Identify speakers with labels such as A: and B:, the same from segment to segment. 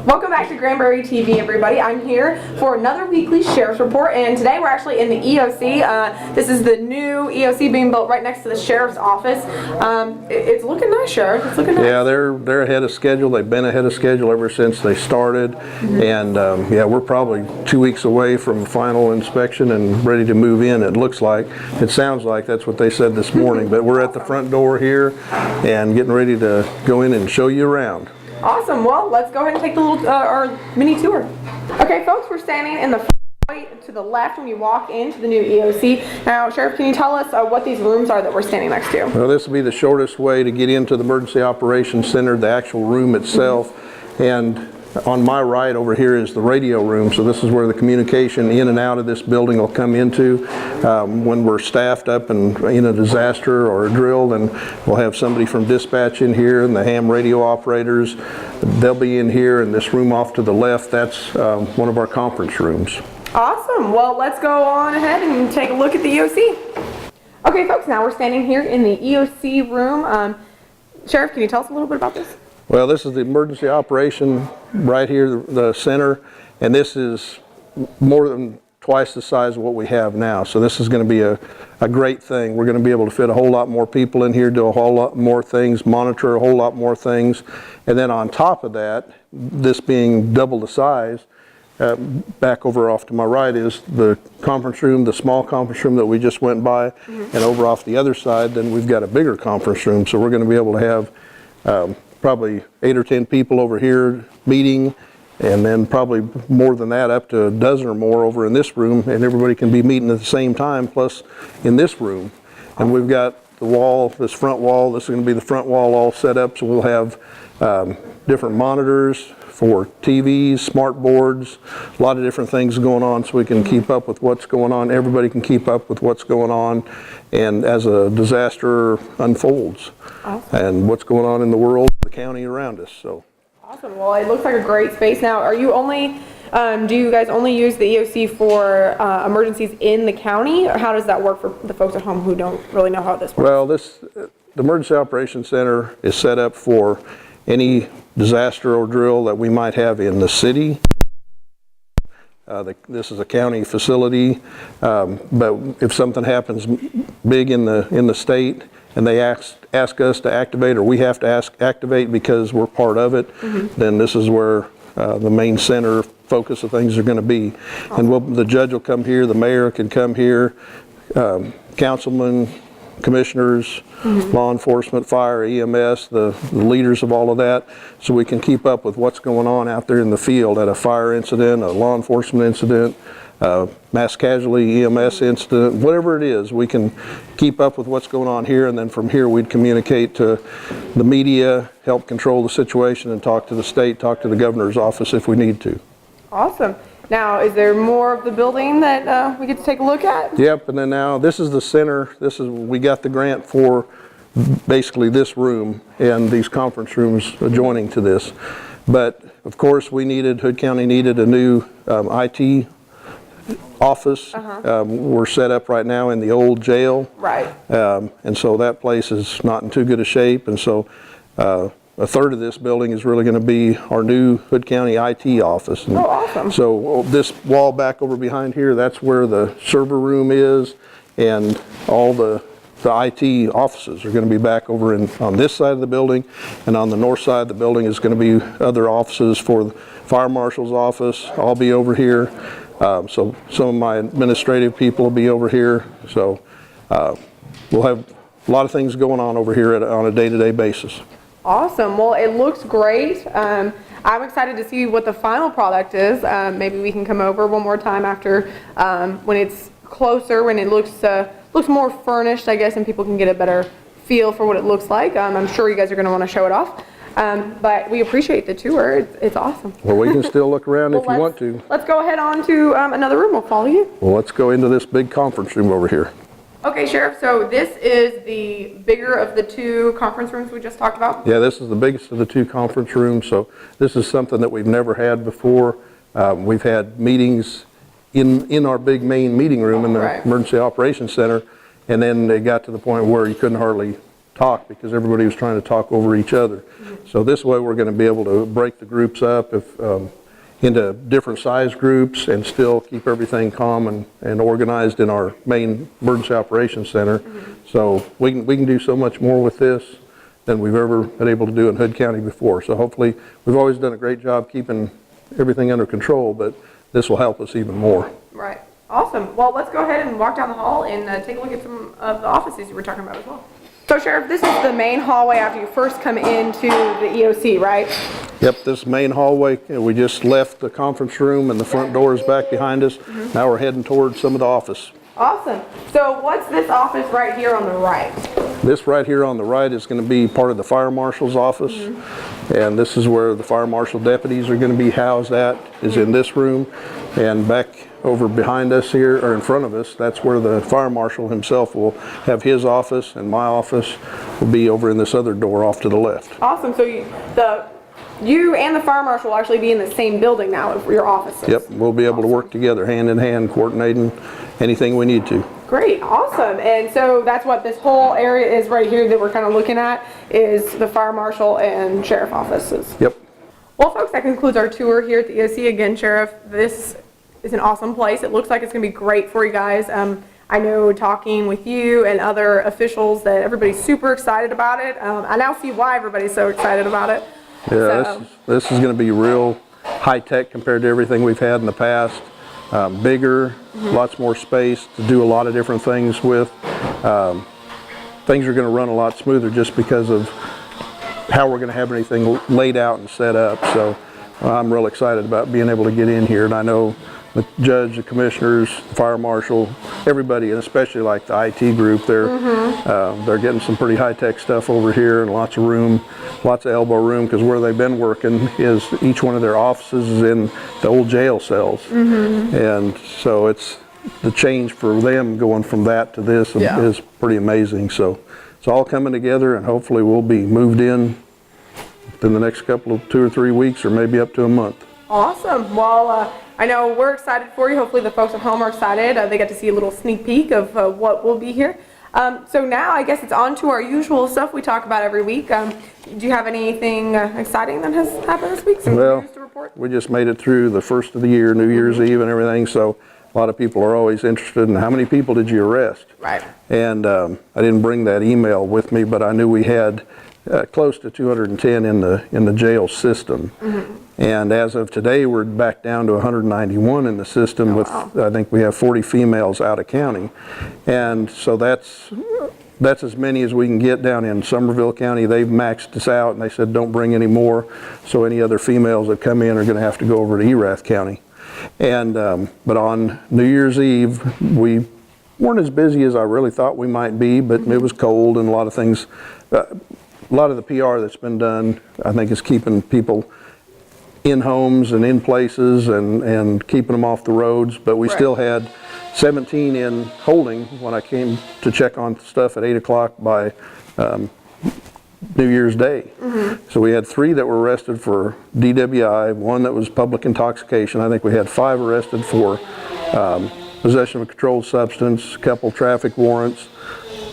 A: Welcome back to Granbury TV, everybody. I'm here for another weekly Sheriff's Report, and today we're actually in the EOC. This is the new EOC being built right next to the Sheriff's office. It's looking nice, Sheriff. It's looking nice.
B: Yeah, they're ahead of schedule. They've been ahead of schedule ever since they started, and yeah, we're probably 2 weeks away from final inspection and ready to move in. It looks like, it sounds like that's what they said this morning. But we're at the front door here and getting ready to go in and show you around.
A: Awesome. Well, let's go ahead and take the little our mini tour. Okay, folks, we're standing in the right to the left when you walk into the new EOC. Now, Sheriff, can you tell us what these rooms are that we're standing next to?
B: Well, this will be the shortest way to get into the Emergency Operations Center, the actual room itself. And on my right over here is the radio room, so this is where the communication in and out of this building will come into. When we're staffed up and in a disaster or a drill, then we'll have somebody from dispatch in here, and the ham radio operators, they'll be in here. And this room off to the left, that's one of our conference rooms.
A: Awesome. Well, let's go on ahead and take a look at the EOC. Okay, folks, now we're standing here in the EOC room. Sheriff, can you tell us a little bit about this?
B: Well, this is the emergency operation right here, the center, and this is more than twice the size of what we have now. So this is going to be a great thing. We're going to be able to fit a whole lot more people in here, do a whole lot more things, monitor a whole lot more things. And then on top of that, this being double the size, back over off to my right is the conference room, the small conference room that we just went by, and over off the other side, then we've got a bigger conference room. So we're going to be able to have probably 8 or 10 people over here meeting, and then probably more than that, up to a dozen or more over in this room, and everybody can be meeting at the same time, plus in this room. And we've got the wall, this front wall, this is going to be the front wall all set up, so we'll have different monitors for TVs, smart boards, a lot of different things going on, so we can keep up with what's going on. Everybody can keep up with what's going on, and as a disaster unfolds, and what's going on in the world, the county around us. So
A: awesome. Well, it looks like a great space. Now, are you only do you guys only use the EOC for emergencies in the county, or how does that work for the folks at home who don't really know how this works?
B: Well, the Emergency Operations Center is set up for any disaster or drill that we might have in the city. This is a county facility, but if something happens big in the state and they ask us to activate, or we have to activate because we're part of it, then this is where the main center focus of things are going to be. And the judge will come here, the mayor can come here, councilmen, commissioners, law enforcement, fire, EMS, the leaders of all of that, so we can keep up with what's going on out there in the field at a fire incident, a law enforcement incident, mass casualty EMS incident, whatever it is, we can keep up with what's going on here, and then from here we'd communicate to the media, help control the situation, and talk to the state, talk to the governor's office if we need to.
A: Awesome. Now, is there more of the building that we get to take a look at?
B: Yep, and then now this is the center. We got the grant for basically this room and these conference rooms adjoining to this. But of course Hood County needed a new IT office. We're set up right now in the old jail. Right. And so that place is not in too good a shape, and so a third of this building is really going to be our new Hood County IT office. And
A: awesome.
B: So this wall back over behind here, that's where the server room is, and all the IT offices are going to be back over on this side of the building, and on the north side of the building is going to be other offices for the fire marshal's office. I'll be over here. So some of my administrative people will be over here. So we'll have a lot of things going on over here on a day-to-day basis.
A: Awesome. Well, it looks great. I'm excited to see what the final product is. Maybe we can come over one more time after when it's closer, when it looks more furnished, I guess, and people can get a better feel for what it looks like. I'm sure you guys are going to want to show it off. But we appreciate the tour. It's awesome.
B: Well, we can still look around if you want to.
A: Let's go ahead on to another room. We'll follow you.
B: Well, let's go into this big conference room over here.
A: Okay, Sheriff, so this is the bigger of the two conference rooms we just talked about?
B: Yeah, this is the biggest of the two conference rooms, so this is something that we've never had before. We've had meetings in our big main meeting room in the Emergency Operations Center, and then they got to the point where you couldn't hardly talk because everybody was trying to talk over each other. So this way we're going to be able to break the groups up into different size groups and still keep everything calm and organized in our main emergency operations center. So we can do so much more with this than we've ever been able to do in Hood County before. So hopefully, we've always done a great job keeping everything under control, but this will help us even more.
A: Right. Awesome. Well, let's go ahead and walk down the hall and take a look at some of the offices you were talking about as well. So, Sheriff, this is the main hallway after you first come into the EOC, right?
B: Yep, this main hallway, we just left the conference room and the front door is back behind us. Now we're heading towards some of the office.
A: Awesome. So what's this office right here on the right?
B: This right here on the right is going to be part of the fire marshal's office. And this is where the fire marshal deputies are going to be housed at, is in this room. And back over behind us here, or in front of us, that's where the fire marshal himself will have his office, and my office will be over in this other door off to the left.
A: Awesome. So you and the fire marshal will actually be in the same building now for your offices.
B: Yep, we'll be able to work together hand in hand, coordinating anything we need to.
A: Great, awesome. And so that's what this whole area is right here that we're kind of looking at, is the fire marshal and sheriff offices.
B: Yep.
A: Well, folks, that concludes our tour here at the EOC. Again, Sheriff, this is an awesome place. It looks like it's going to be great for you guys. I know talking with you and other officials that everybody's super excited about it. I now see why everybody's so excited about it.
B: Yeah,
A: So,
B: this is going to be real high-tech compared to everything we've had in the past. Bigger, lots more space to do a lot of different things with. Things are going to run a lot smoother just because of how we're going to have everything laid out and set up. So I'm real excited about being able to get in here, and I know the judge, the commissioners, the fire marshal, everybody, and especially like the IT group, they're getting some pretty high-tech stuff over here, and lots of room, lots of elbow room, because where they've been working is each one of their offices is in the old jail cells. And so it's the change for them going from that to this is pretty amazing. So it's all coming together, and hopefully we'll be moved in within the next couple of 2 or 3 weeks, or maybe up to a month.
A: awesome. Well, I know we're excited for you. Hopefully the folks at home are excited. They got to see a little sneak peek of what will be here. So now I guess it's on to our usual stuff we talk about every week. Do you have anything exciting that has happened this week? Some news to report?
B: We just made it through the first of the year, New Year's Eve and everything, so a lot of people are always interested in how many people did you arrest?
A: Right.
B: And I didn't bring that email with me, but I knew we had close to 210 in the jail system. And as of today, we're back down to 191 in the system with, I think we have 40 females out of county. And so that's as many as we can get down in Somerville County. They've maxed us out, and they said don't bring any more. So any other females that come in are going to have to go over to Erath County. And but on New Year's Eve, we weren't as busy as I really thought we might be, but it was cold, and a lot of things, a lot of the PR that's been done, I think, is keeping people in homes and in places and keeping them off the roads. But we still had 17 in holding when I came to check on stuff at 8 o'clock by New Year's Day. So we had 3 that were arrested for DWI, 1 that was public intoxication. I think we had 5 arrested for possession of a controlled substance, a couple traffic warrants,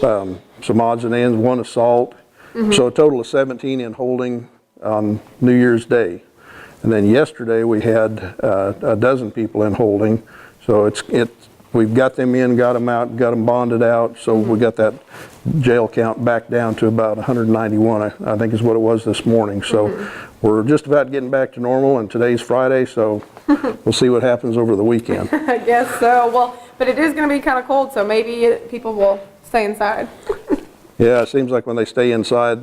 B: some odds and ends, 1 assault. So a total of 17 in holding on New Year's Day. And then yesterday we had a dozen people in holding. So we've got them in, got them out, got them bonded out. So we got that jail count back down to about 191, I think is what it was this morning. So we're just about getting back to normal, and today's Friday, so we'll see what happens over the weekend.
A: I guess so. Well, but it is going to be kind of cold, so maybe people will stay inside.
B: Yeah, it seems like when they stay inside,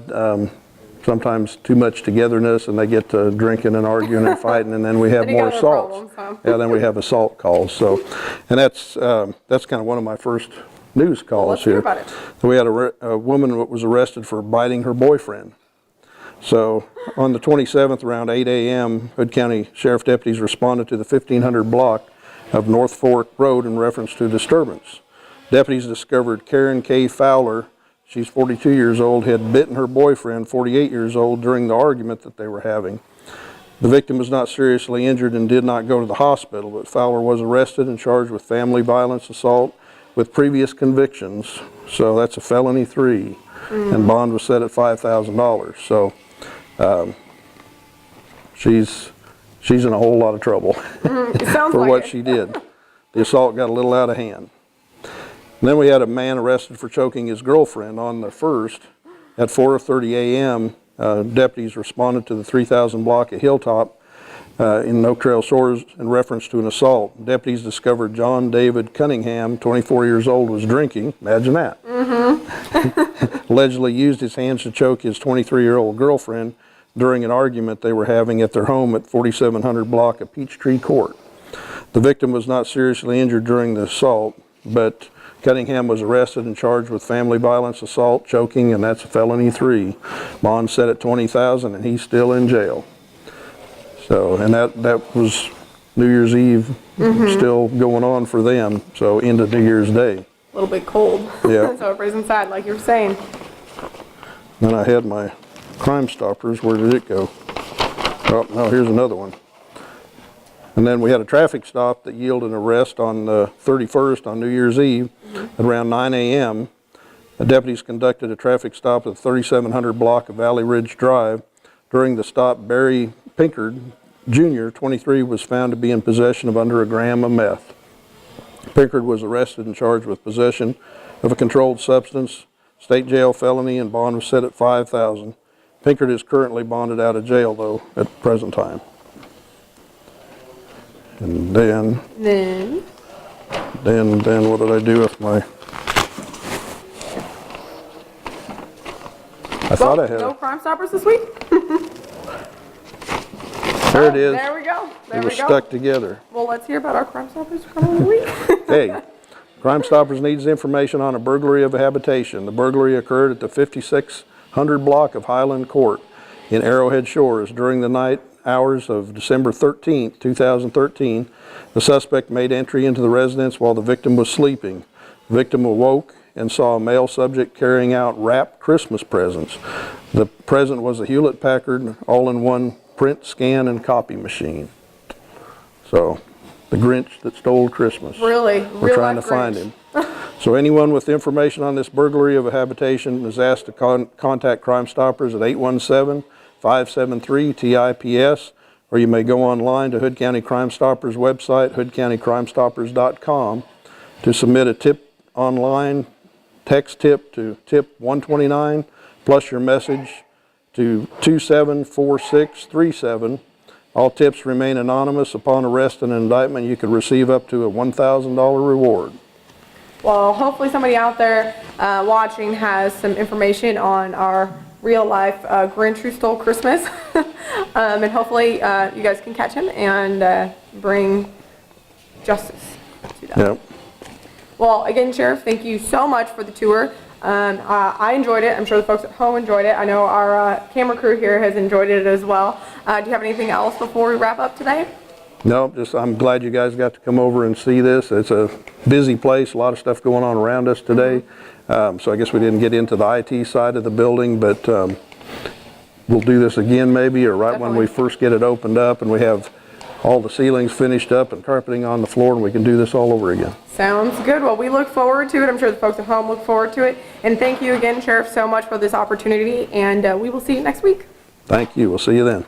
B: sometimes too much togetherness, and they get to drinking and arguing and fighting, and then we have more assaults. Yeah, then we have assault calls. So, and that's kind of one of my first news calls
A: let's
B: here.
A: hear about it.
B: So we had a woman that was arrested for biting her boyfriend. So on the 27th, around 8 a.m., Hood County Sheriff deputies responded to the 1500 block of North Fork Road in reference to disturbance. Deputies discovered Karen K. Fowler, she's 42 years old, had bitten her boyfriend, 48 years old, during the argument that they were having. The victim was not seriously injured and did not go to the hospital, but Fowler was arrested and charged with family violence assault with previous convictions. So that's a felony 3. and bond was set at $5,000. So she's in a whole lot of trouble
A: It sounds
B: for
A: like
B: what
A: it.
B: she did. The assault got a little out of hand. And then we had a man arrested for choking his girlfriend on the 1st at 4:30 a.m. Deputies responded to the 3000 block at Hilltop in Oak Trail Shores in reference to an assault. Deputies discovered John David Cunningham, 24 years old, was drinking. Imagine that. Allegedly used his hands to choke his 23-year-old girlfriend during an argument they were having at their home at 4700 block of Peachtree Court. The victim was not seriously injured during the assault, but Cunningham was arrested and charged with family violence, assault, choking, and that's a felony 3. Bond set at $20,000, and he's still in jail. So, and that was New Year's Eve, still going on for them. So into New Year's Day.
A: A little bit cold.
B: Yeah.
A: So everybody's inside, like you were saying.
B: Then I had my Crime Stoppers. Where did it go? Oh, no, here's another one. And then we had a traffic stop that yielded an arrest on the 31st on New Year's Eve at around 9 a.m. The deputies conducted a traffic stop at the 3700 block of Valley Ridge Drive. During the stop, Barry Pinkard, Jr., 23, was found to be in possession of under a gram of meth. Pinkard was arrested and charged with possession of a controlled substance, state jail felony, and bond was set at $5,000. Pinkard is currently bonded out of jail, though, at the present time. And then what did I do with my... I thought I had...
A: No Crime Stoppers this week?
B: There it is.
A: There we go. There
B: It
A: we
B: was
A: go.
B: stuck together.
A: Well, let's hear about our Crime Stoppers from the week.
B: Hey, Crime Stoppers needs information on a burglary of a habitation. The burglary occurred at the 5600 block of Highland Court in Arrowhead Shores during the night hours of December 13, 2013. The suspect made entry into the residence while the victim was sleeping. The victim awoke and saw a male subject carrying out wrapped Christmas presents. The present was a Hewlett-Packard all-in-one print, scan, and copy machine. So, the Grinch that stole Christmas.
A: Really?
B: We're trying to find him. So anyone with information on this burglary of a habitation is asked to contact Crime Stoppers at 817-573-TIPS, or you may go online to Hood County Crime Stoppers website, hoodcountycrimestoppers.com, to submit a tip online, text tip to tip 129, plus your message to 274637. All tips remain anonymous. Upon arrest and indictment, you could receive up to a $1,000 reward.
A: Well, hopefully somebody out there watching has some information on our real-life Grinch who stole Christmas. And hopefully you guys can catch him and bring justice to them.
B: Yep.
A: Well, again, Sheriff, thank you so much for the tour. I enjoyed it. I'm sure the folks at home enjoyed it. I know our camera crew here has enjoyed it as well. Do you have anything else before we wrap up today?
B: No, just I'm glad you guys got to come over and see this. It's a busy place, a lot of stuff going on around us today. So I guess we didn't get into the IT side of the building, but we'll do this again maybe, or right when we first get it opened up and we have all the ceilings finished up and carpeting on the floor, and we can do this all over again.
A: Sounds good. Well, we look forward to it. I'm sure the folks at home look forward to it. And thank you again, Sheriff, so much for this opportunity, and we will see you next week.
B: Thank you. We'll see you then.